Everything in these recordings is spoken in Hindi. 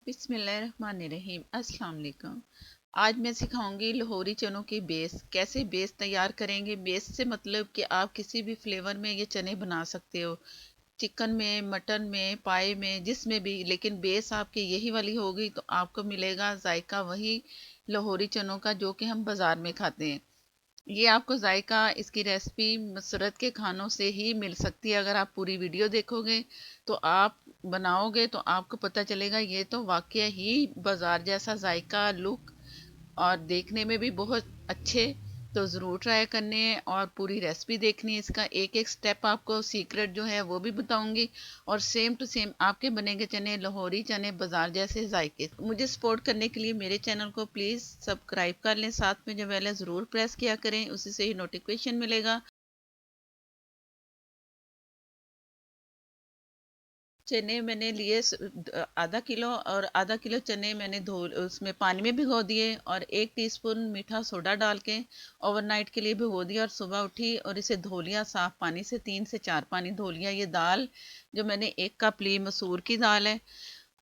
बिस्मिल्लाहिर्रहमानिर्रहीम। अस्सलाम वालेकुम। आज मैं सिखाऊंगी लाहौरी चनों की बेस कैसे बेस तैयार करेंगे। बेस से मतलब कि आप किसी भी फ्लेवर में ये चने बना सकते हो, चिकन में, मटन में, पाए में, जिसमें भी, लेकिन बेस आपकी यही वाली होगी तो आपको मिलेगा जायका वही लाहौरी चनों का जो कि हम बाज़ार में खाते हैं। ये आपको जायका इसकी रेसिपी मसरत के खानों से ही मिल सकती है। अगर आप पूरी वीडियो देखोगे तो आप बनाओगे तो आपको पता चलेगा ये तो वाकई ही बाज़ार जैसा जायका, लुक और देखने में भी बहुत अच्छे। तो ज़रूर ट्राई करने हैं और पूरी रेसिपी देखनी है। इसका एक एक स्टेप आपको सीक्रेट जो है वो भी बताऊंगी और सेम टू सेम आपके बनेंगे चने लाहौरी चने बाजार जैसे जायके। मुझे सपोर्ट करने के लिए मेरे चैनल को प्लीज़ सब्सक्राइब कर लें, साथ में जो बेल है ज़रूर प्रेस किया करें, उसी से ही नोटिफिकेशन मिलेगा। चने मैंने लिए आधा किलो, और आधा किलो चने मैंने धो उसमें पानी में भिगो दिए और 1 टीस्पून मीठा सोडा डाल के ओवरनाइट के लिए भिगो दिया। और सुबह उठी और इसे धो लिया साफ़ पानी से, 3 से 4 पानी धो लिया। ये दाल जो मैंने 1 कप ली, मसूर की दाल है,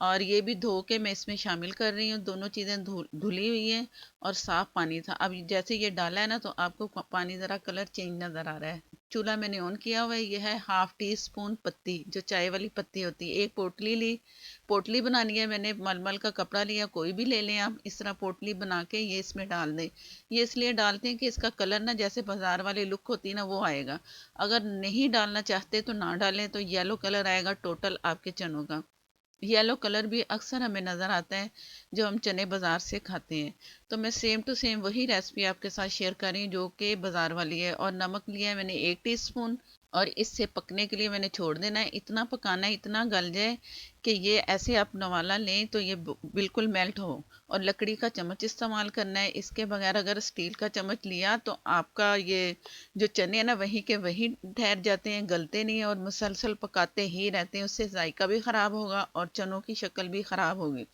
और ये भी धो के मैं इसमें शामिल कर रही हूँ। दोनों चीज़ें धुली हुई हैं और साफ़ पानी था। अब जैसे ये डाला है ना तो आपको पानी ज़रा कलर चेंज नज़र आ रहा है। चूल्हा मैंने ऑन किया हुआ है। ये है 1/2 टीस्पून पत्ती, जो चाय वाली पत्ती होती है। एक पोटली ली, पोटली बनानी है मैंने, मलमल का कपड़ा लिया, कोई भी ले लें आप। इस तरह पोटली बना के ये इसमें डाल दें। ये इसलिए डालते हैं कि इसका कलर ना जैसे बाजार वाली लुक होती है ना वो आएगा। अगर नहीं डालना चाहते तो ना डालें, तो येलो कलर आएगा टोटल आपके चनों का। येलो कलर भी अक्सर हमें नज़र आता है जो हम चने बाज़ार से खाते हैं। तो मैं सेम टू सेम वही रेसिपी आपके साथ शेयर कर रही हूँ जो कि बाज़ार वाली है। और नमक लिया है मैंने 1 टीस्पून, और इससे पकने के लिए मैंने छोड़ देना है। इतना पकाना है, इतना गल जाए कि ये ऐसे आप नवाला लें तो ये बिल्कुल मेल्ट हो। और लकड़ी का चम्मच इस्तेमाल करना है, इसके बगैर अगर स्टील का चम्मच लिया तो आपका ये जो चने हैं ना वहीं के वहीं ठहर जाते हैं, गलते नहीं हैं, और मुसलसल पकाते ही रहते हैं। उससे जायका भी ख़राब होगा और चनों की शक्ल भी ख़राब होगी।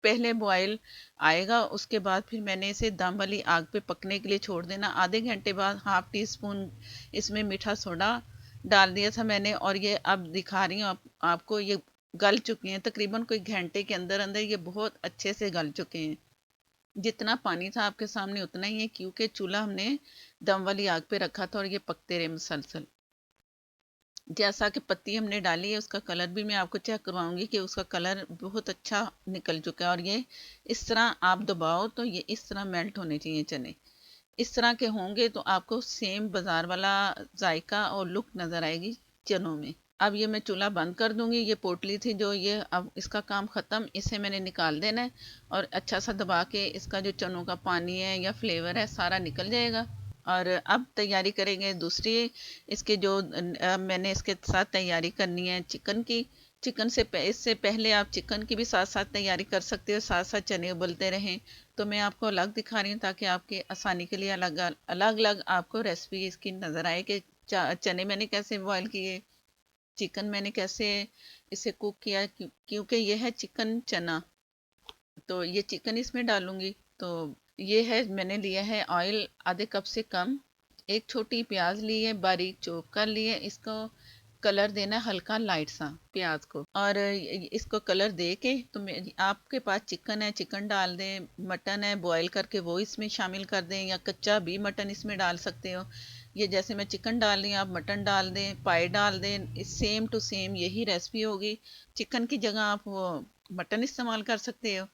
पहले बॉयल आएगा, उसके बाद फिर मैंने इसे दम वाली आग पे पकने के लिए छोड़ देना। आधे घंटे बाद 1/2 टीस्पून इसमें मीठा सोडा डाल दिया था मैंने, और ये अब दिखा रही हूँ आपको ये गल चुके हैं। तकरीबन कोई घंटे के अंदर अंदर ये बहुत अच्छे से गल चुके हैं। जितना पानी था आपके सामने उतना ही है, क्योंकि चूल्हा हमने दम वाली आग पे रखा था और ये पकते रहे मुसलसल। जैसा कि पत्ती हमने डाली है उसका कलर भी मैं आपको चेक करवाऊंगी कि उसका कलर बहुत अच्छा निकल चुका है। और ये इस तरह आप दबाओ तो ये इस तरह मेल्ट होने चाहिए चने। इस तरह के होंगे तो आपको सेम बाजार वाला जायका और लुक नज़र आएगी चनों में। अब ये मैं चूल्हा बंद कर दूंगी। ये पोटली थी जो, ये अब इसका काम ख़त्म, इसे मैंने निकाल देना है और अच्छा सा दबा के इसका जो चनों का पानी है या फ्लेवर है सारा निकल जाएगा। और अब तैयारी करेंगे दूसरी। इसके जो मैंने इसके साथ तैयारी करनी है चिकन की। चिकन से इससे पहले आप चिकन की भी साथ साथ तैयारी कर सकते हो, साथ साथ चने उबलते रहें। तो मैं आपको अलग दिखा रही हूँ ताकि आपके आसानी के लिए अलग अलग अलग आपको रेसिपी इसकी नज़र आए कि चने मैंने कैसे बॉयल किए, चिकन मैंने कैसे इसे कुक किया। क्योंकि ये है चिकन चना, तो ये चिकन इसमें डालूंगी। तो ये है, मैंने लिया है ऑयल आधे कप से कम। एक छोटी प्याज ली है, बारीक चॉप कर ली है। इसको कलर देना है हल्का लाइट सा प्याज को, और इसको कलर दे के तो आपके पास चिकन है चिकन डाल दें, मटन है बॉयल करके वो इसमें शामिल कर दें, या कच्चा भी मटन इसमें डाल सकते हो। ये जैसे मैं चिकन डाल रही हूँ आप मटन डाल दें, पाए डाल दें, सेम टू सेम यही रेसिपी होगी। चिकन की जगह आप वो मटन इस्तेमाल कर सकते हो।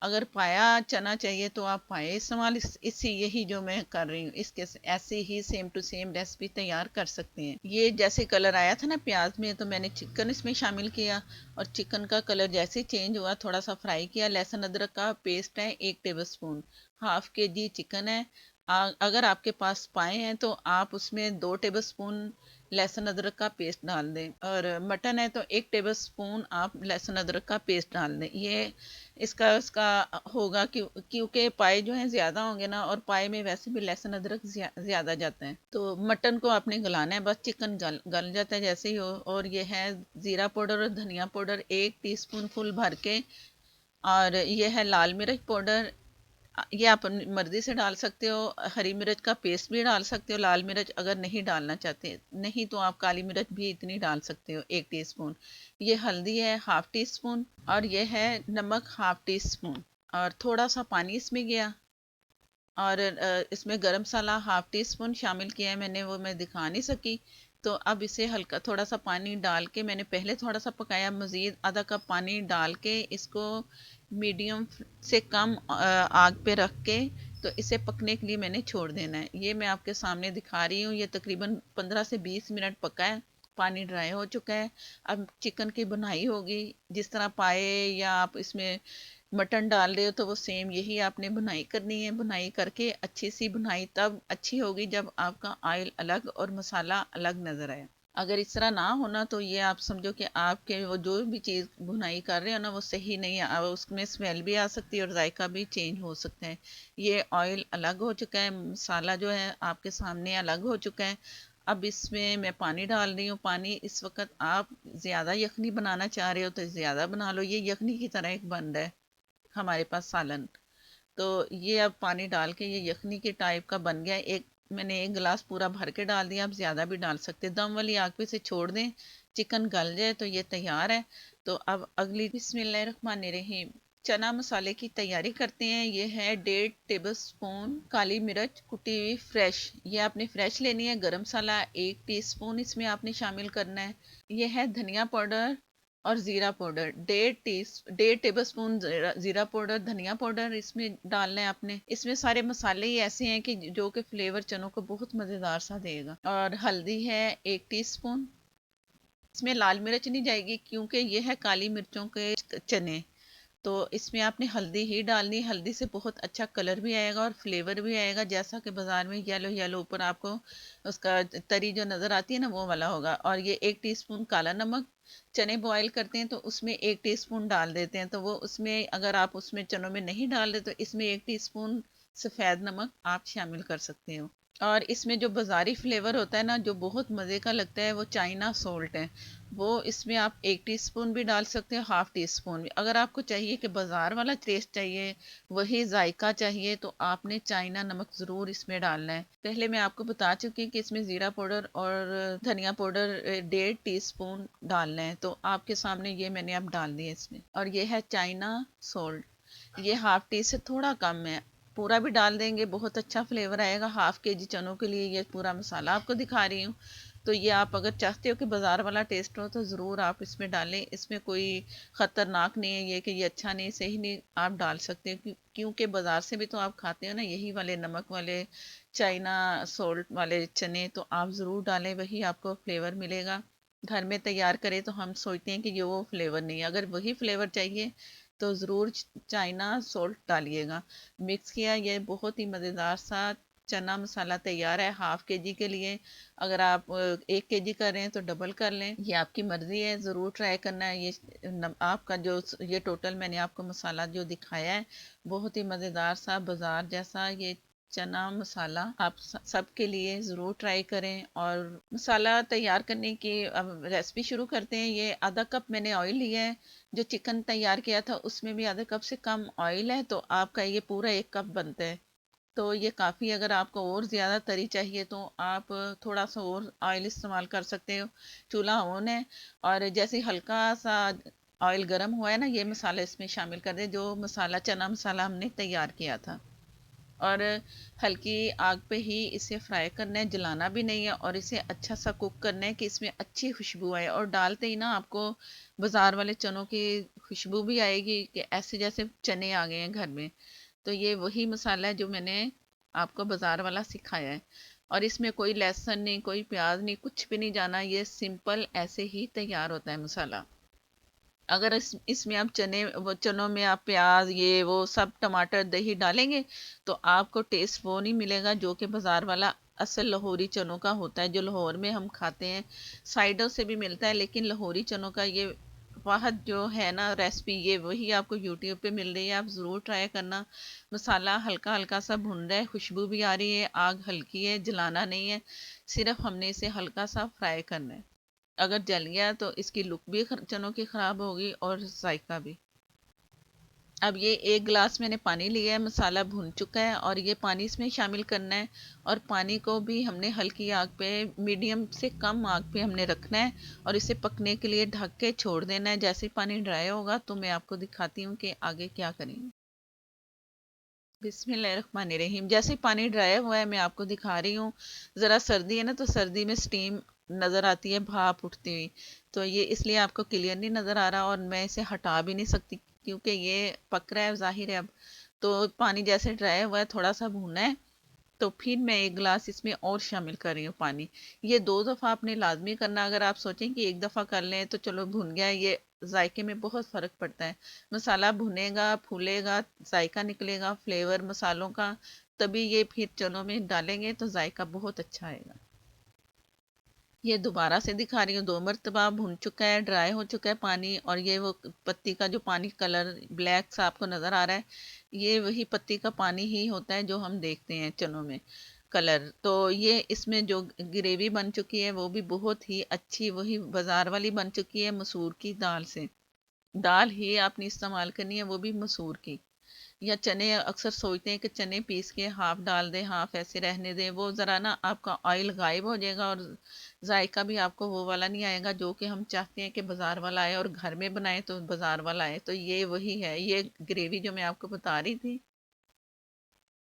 अगर पाया चना चाहिए तो आप पाए इस्तेमाल इससे यही जो मैं कर रही हूँ इसके ऐसे ही सेम टू सेम रेसिपी तैयार कर सकते हैं। ये जैसे कलर आया था ना प्याज में तो मैंने चिकन इसमें शामिल किया, और चिकन का कलर जैसे चेंज हुआ थोड़ा सा फ्राई किया। लहसुन अदरक का पेस्ट है 1 टेबल स्पून। 1/2 kg चिकन है। अगर आपके पास पाए हैं तो आप उसमें 2 टेबल स्पून लहसुन अदरक का पेस्ट डाल दें, और मटन है तो 1 टेबल स्पून आप लहसुन अदरक का पेस्ट डाल दें। ये इसका उसका होगा क्योंकि पाए जो हैं ज़्यादा होंगे ना, और पाए में वैसे भी लहसुन अदरक ज़्यादा जाता है। तो मटन को आपने गलाना है, बस चिकन गल जाता है जैसे ही हो। और ये है ज़ीरा पाउडर और धनिया पाउडर 1 टीस्पून फुल भर के, और ये है लाल मिर्च पाउडर ये आप अपनी मर्ज़ी से डाल सकते हो। हरी मिर्च का पेस्ट भी डाल सकते हो, लाल मिर्च अगर नहीं डालना चाहते, नहीं तो आप काली मिर्च भी इतनी डाल सकते हो, 1 टीस्पून। ये हल्दी है हाफ़ टी स्पून, और ये है नमक हाफ़ टी स्पून, और थोड़ा सा पानी इसमें गया, और इसमें गरम मसाला हाफ़ टी स्पून शामिल किया है मैंने, वो मैं दिखा नहीं सकी। तो अब इसे हल्का थोड़ा सा पानी डाल के, मैंने पहले थोड़ा सा पकाया, मज़ीद आधा कप पानी डाल के इसको मीडियम से कम आग पे रख के, तो इसे पकने के लिए मैंने छोड़ देना है। ये मैं आपके सामने दिखा रही हूँ, ये तकरीबन 15 से 20 मिनट पका है, पानी ड्राई हो चुका है। अब चिकन की बुनाई होगी, जिस तरह पाए या आप इसमें मटन डाल रहे हो, तो वो सेम यही आपने बुनाई करनी है। बुनाई करके अच्छी सी बुनाई तब अच्छी होगी जब आपका ऑयल अलग और मसाला अलग नज़र आए। अगर इस तरह ना होना, तो ये आप समझो कि आपके वो जो भी चीज़ भुनाई कर रहे हो ना, वो सही नहीं है, उसमें स्मेल भी आ सकती है और जायका भी चेंज हो सकता है। ये ऑयल अलग हो चुका है, मसाला जो है आपके सामने अलग हो चुका है। अब इसमें मैं पानी डाल रही हूँ। पानी इस वक्त आप ज़्यादा यखनी बनाना चाह रहे हो तो ज़्यादा बना लो, ये यखनी की तरह एक बन रहा है हमारे पास सालन। तो ये अब पानी डाल के ये यखनी के टाइप का बन गया। एक मैंने 1 गिलास पूरा भर के डाल दिया, आप ज़्यादा भी डाल सकते हैं। दम वाली आग पे से छोड़ दें, चिकन गल जाए तो ये तैयार है। तो अब अगली बिस्मिल्लाहिर्रहमानिर्रहीम चना मसाले की तैयारी करते हैं। ये है 1.5 टेबल स्पून काली मिर्च कुटी हुई फ्रेश, ये आपने फ्रेश लेनी है। गरम मसाला 1 टीस्पून इसमें आपने शामिल करना है। ये है धनिया पाउडर और ज़ीरा पाउडर, 1.5 टेबल स्पून ज़ीरा पाउडर, धनिया पाउडर इसमें डालना है आपने। इसमें सारे मसाले ही ऐसे हैं कि जो कि फ्लेवर चनों को बहुत मज़ेदार सा देगा। और हल्दी है 1 टीस्पून। इसमें लाल मिर्च नहीं जाएगी क्योंकि ये है काली मिर्चों के चने, तो इसमें आपने हल्दी ही डालनी। हल्दी से बहुत अच्छा कलर भी आएगा और फ्लेवर भी आएगा, जैसा कि बाज़ार में येलो येलो ऊपर आपको उसका तरी जो नज़र आती है ना, वो वाला होगा। और ये 1 टीस्पून काला नमक, चने बॉईल करते हैं तो उसमें 1 टीस्पून डाल देते हैं, तो वो उसमें अगर आप उसमें चनों में नहीं डाल रहे तो इसमें 1 टीस्पून सफ़ेद नमक आप शामिल कर सकते हो। और इसमें जो बाज़ारी फ्लेवर होता है ना, जो बहुत मज़े का लगता है, वो चाइना सॉल्ट है। वो इसमें आप 1 टीस्पून भी डाल सकते हो, हाफ़ टी स्पून भी। अगर आपको चाहिए कि बाज़ार वाला टेस्ट चाहिए, वही जायका चाहिए, तो आपने चाइना नमक ज़रूर इसमें डालना है। पहले मैं आपको बता चुकी कि इसमें ज़ीरा पाउडर और धनिया पाउडर 1.5 टीस्पून डालना है, तो आपके सामने ये मैंने अब डाल दिया इसमें। और ये है चाइना सॉल्ट, ये हाफ़ टी से थोड़ा कम है। पूरा भी डाल देंगे बहुत अच्छा फ्लेवर आएगा। ½ केजी चनों के लिए ये पूरा मसाला आपको दिखा रही हूँ। तो ये आप अगर चाहते हो कि बाज़ार वाला टेस्ट हो तो ज़रूर आप इसमें डालें। इसमें कोई ख़तरनाक नहीं है ये कि ये अच्छा नहीं सही नहीं, आप डाल सकते हो क्योंकि बाज़ार से भी तो आप खाते हो ना यही वाले नमक वाले चाइना सॉल्ट वाले चने, तो आप ज़रूर डालें, वही आपको फ्लेवर मिलेगा। घर में तैयार करें तो हम सोचते हैं कि ये वो फ्लेवर नहीं है, अगर वही फ्लेवर चाहिए तो ज़रूर चाइना सॉल्ट डालिएगा। मिक्स किया, ये बहुत ही मज़ेदार सा चना मसाला तैयार है ½ केजी के लिए। अगर आप 1 केजी कर रहे हैं तो डबल कर लें, ये आपकी मर्ज़ी है, ज़रूर ट्राई करना है। ये आपका जो ये टोटल मैंने आपको मसाला जो दिखाया है, बहुत ही मज़ेदार सा बाज़ार जैसा ये चना मसाला आप सबके लिए ज़रूर ट्राई करें। और मसाला तैयार करने की अब रेसिपी शुरू करते हैं। ये आधा कप मैंने ऑयल लिया है, जो चिकन तैयार किया था उसमें भी आधे कप से कम ऑयल है, तो आपका ये पूरा 1 कप बनता है। तो ये काफ़ी, अगर आपको और ज़्यादा तरी चाहिए तो आप थोड़ा सा और ऑयल इस्तेमाल कर सकते हो। चूल्हा ऑन है, और जैसे हल्का सा ऑयल गर्म हुआ है ना, ये मसाला इसमें शामिल कर दें, जो मसाला चना मसाला हमने तैयार किया था। और हल्की आग पे ही इसे फ्राई करना है, जलाना भी नहीं है, और इसे अच्छा सा कुक करना है कि इसमें अच्छी खुशबू आए। और डालते ही ना आपको बाज़ार वाले चनों की खुशबू भी आएगी कि ऐसे जैसे चने आ गए हैं घर में। तो ये वही मसाला है जो मैंने आपको बाज़ार वाला सिखाया है। और इसमें कोई लहसुन नहीं, कोई प्याज नहीं, कुछ भी नहीं जाना, ये सिंपल ऐसे ही तैयार होता है मसाला। अगर इसमें आप वो चनों में आप प्याज ये वो सब टमाटर दही डालेंगे तो आपको टेस्ट वो नहीं मिलेगा जो कि बाज़ार वाला असल लाहौरी चनों का होता है, जो लाहौर में हम खाते हैं। साइडों से भी मिलता है, लेकिन लाहौरी चनों का ये वाहद जो है ना रेसिपी, ये वही आपको यूट्यूब पे मिल रही है, आप ज़रूर ट्राई करना। मसाला हल्का हल्का सा भुन रहा है, खुशबू भी आ रही है, आग हल्की है, जलाना नहीं है, सिर्फ हमने इसे हल्का सा फ्राई करना है। अगर जल गया तो इसकी लुक भी चनों की ख़राब होगी और जायका भी। अब ये 1 गिलास मैंने पानी लिया है, मसाला भुन चुका है और ये पानी इसमें शामिल करना है। और पानी को भी हमने हल्की आग पे, मीडियम से कम आग पे हमने रखना है और इसे पकने के लिए ढक के छोड़ देना है। जैसे ही पानी ड्राई होगा तो मैं आपको दिखाती हूँ कि आगे क्या करेंगे। बिस्मिल्लाहिर्रहमानिर्रहीम। जैसे ही पानी ड्राई हुआ है मैं आपको दिखा रही हूँ। ज़रा सर्दी है ना, तो सर्दी में स्टीम नज़र आती है, भाप उठती हुई। तो ये इसलिए आपको क्लियर नहीं नज़र आ रहा और मैं इसे हटा भी नहीं सकती क्योंकि ये पक रहा है, ज़ाहिर है। अब तो पानी जैसे ड्राई हुआ है, थोड़ा सा भूना है, तो फिर मैं 1 गिलास इसमें और शामिल कर रही हूँ पानी। ये 2 दफ़ा आपने लाजमी करना। अगर आप सोचें कि एक दफ़ा कर लें तो चलो भुन गया, ये जायके में बहुत फ़र्क पड़ता है। मसाला भुनेगा, फूलेगा, जायका निकलेगा फ्लेवर मसालों का, तभी ये फिर चनों में डालेंगे तो जायका बहुत अच्छा आएगा। ये दोबारा से दिखा रही हूँ, 2 मरतबा भुन चुका है, ड्राई हो चुका है पानी। और ये वो पत्ती का जो पानी कलर ब्लैक सा आपको नज़र आ रहा है, ये वही पत्ती का पानी ही होता है जो हम देखते हैं चनों में कलर। तो ये इसमें जो ग्रेवी बन चुकी है वो भी बहुत ही अच्छी, वही बाजार वाली बन चुकी है, मसूर की दाल से। दाल ही आपने इस्तेमाल करनी है, वो भी मसूर की। या चने, अक्सर सोचते हैं कि चने पीस के हाफ डाल दें, हाफ ऐसे रहने दें, वो ज़रा ना आपका ऑयल गायब हो जाएगा और जायका भी आपको वो वाला नहीं आएगा जो कि हम चाहते हैं कि बाज़ार वाला आए और घर में बनाए तो बाज़ार वाला आए। तो ये वही है, ये ग्रेवी जो मैं आपको बता रही थी,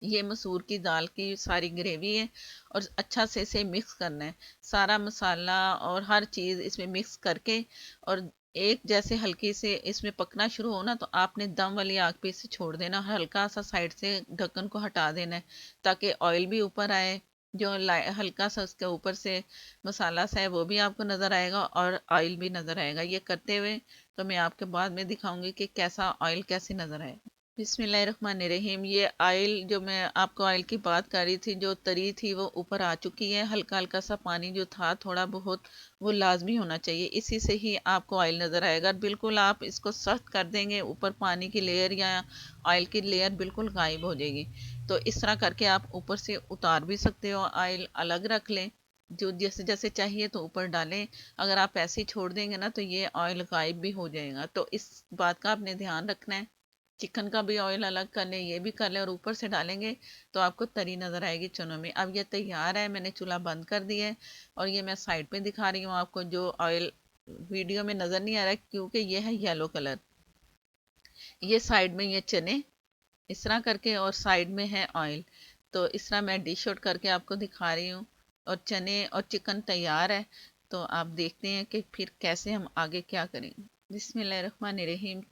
ये मसूर की दाल की सारी ग्रेवी है। और अच्छा से इसे मिक्स करना है, सारा मसाला और हर चीज़ इसमें मिक्स करके। और एक जैसे हल्की से इसमें पकना शुरू हो ना, तो आपने दम वाली आग पे इसे छोड़ देना, हल्का सा साइड से ढक्कन को हटा देना है ताकि ऑयल भी ऊपर आए। जो हल्का सा उसके ऊपर से मसाला सा है वो भी आपको नज़र आएगा और ऑयल भी नज़र आएगा। ये करते हुए तो मैं आपके बाद में दिखाऊंगी कि कैसा ऑयल कैसे नज़र आएगा। बिस्मिल्लाहिर्रहमानिर्रहीम। ये ऑयल जो मैं आपको ऑयल की बात कर रही थी, जो तरी थी वो ऊपर आ चुकी है। हल्का हल्का सा पानी जो था थोड़ा बहुत, वो लाजमी होना चाहिए, इसी से ही आपको ऑयल नज़र आएगा। बिल्कुल आप इसको सख्त कर देंगे, ऊपर पानी की लेयर या ऑयल की लेयर बिल्कुल गायब हो जाएगी। तो इस तरह करके आप ऊपर से उतार भी सकते हो, ऑयल अलग रख लें, जो जैसे जैसे चाहिए तो ऊपर डालें। अगर आप ऐसे ही छोड़ देंगे ना तो ये ऑयल गायब भी हो जाएगा। तो इस बात का आपने ध्यान रखना है। चिकन का भी ऑयल अलग कर लें, ये भी कर लें, और ऊपर से डालेंगे तो आपको तरी नज़र आएगी चनों में। अब ये तैयार है, मैंने चूल्हा बंद कर दिया है और ये मैं साइड पे दिखा रही हूँ आपको। जो ऑयल वीडियो में नज़र नहीं आ रहा है क्योंकि ये है येलो कलर। ये साइड में ये चने इस तरह करके और साइड में है ऑयल। तो इस तरह मैं डिश आउट करके आपको दिखा रही हूँ और चने और चिकन तैयार है। तो आप देखते हैं कि फिर कैसे हम आगे क्या करेंगे। बिस्मिल्लाहिर्रहमानिर्रहीम।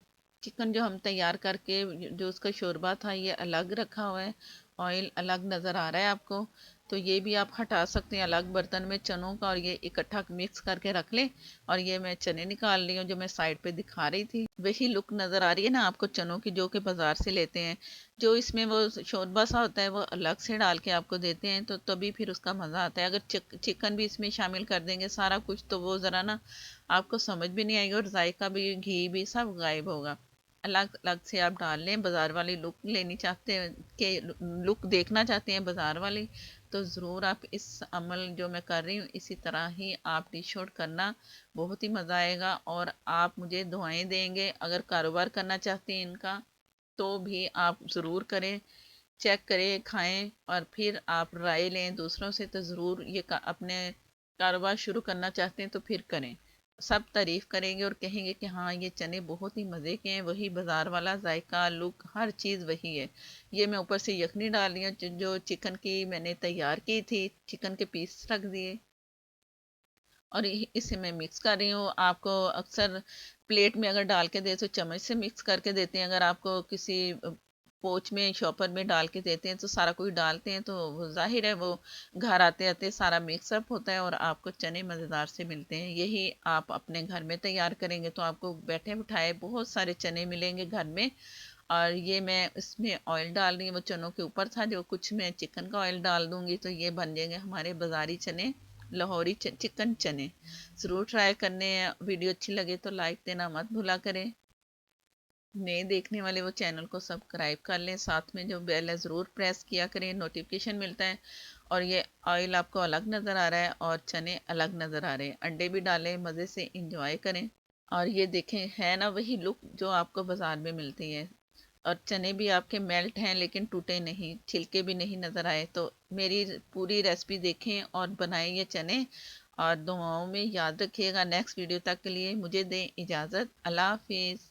चिकन जो हम तैयार करके, जो उसका शोरबा था, ये अलग रखा हुआ है, ऑयल अलग नज़र आ रहा है आपको। तो ये भी आप हटा सकते हैं अलग बर्तन में चनों का, और ये इकट्ठा मिक्स करके रख लें। और ये मैं चने निकाल रही हूँ जो मैं साइड पे दिखा रही थी, वही लुक नज़र आ रही है ना आपको चनों की, जो कि बाज़ार से लेते हैं। जो इसमें वो शोरबा सा होता है वो अलग से डाल के आपको देते हैं, तो तभी फिर उसका मज़ा आता है। अगर चिकन भी इसमें शामिल कर देंगे सारा कुछ, तो वो ज़रा ना आपको समझ भी नहीं आएगी और जायका भी, घी भी सब गायब होगा। अलग अलग से आप डाल लें। बाज़ार वाली लुक लेनी चाहते हैं, कि लुक देखना चाहते हैं बाज़ार वाली, तो ज़रूर आप इस अमल जो मैं कर रही हूँ इसी तरह ही आप डिश आउट करना, बहुत ही मज़ा आएगा। और आप मुझे दुआएं देंगे। अगर कारोबार करना चाहते हैं इनका तो भी आप ज़रूर करें, चेक करें, खाएं और फिर आप राय लें दूसरों से। तो ज़रूर ये अपने कारोबार शुरू करना चाहते हैं तो फिर करें। सब तारीफ़ करेंगे और कहेंगे कि हाँ ये चने बहुत ही मज़े के हैं, वही बाज़ार वाला जायका, लुक, हर चीज़ वही है। ये मैं ऊपर से यखनी डाल रही हूँ जो चिकन की मैंने तैयार की थी, चिकन के पीस रख दिए और इसे मैं मिक्स कर रही हूँ। आपको अक्सर प्लेट में अगर डाल के दे तो चम्मच से मिक्स करके देते हैं। अगर आपको किसी पोच में, शॉपर में डाल के देते हैं तो सारा कुछ डालते हैं, तो वो जाहिर है वो घर आते आते सारा मिक्सअप होता है और आपको चने मज़ेदार से मिलते हैं। यही आप अपने घर में तैयार करेंगे तो आपको बैठे बिठाए बहुत सारे चने मिलेंगे घर में। और ये मैं इसमें ऑयल डाल रही हूँ, वो चनों के ऊपर था, जो कुछ मैं चिकन का ऑयल डाल दूंगी तो ये बन जाएंगे हमारे बाज़ारी चने, लाहौरी चिकन चने। ज़रूर ट्राई करने हैं। वीडियो अच्छी लगे तो लाइक देना मत भूला करें। नए देखने वाले वो चैनल को सब्सक्राइब कर लें, साथ में जो बेल है ज़रूर प्रेस किया करें, नोटिफिकेशन मिलता है। और ये ऑयल आपको अलग नज़र आ रहा है और चने अलग नज़र आ रहे हैं। अंडे भी डालें, मज़े से इंजॉय करें। और ये देखें, है ना वही लुक जो आपको बाज़ार में मिलती है। और चने भी आपके मेल्ट हैं लेकिन टूटे नहीं, छिलके भी नहीं नज़र आए। तो मेरी पूरी रेसिपी देखें और बनाएं ये चने, और दुआओं में याद रखिएगा। नेक्स्ट वीडियो तक के लिए मुझे दें इजाज़त। अल्लाह हाफिज़।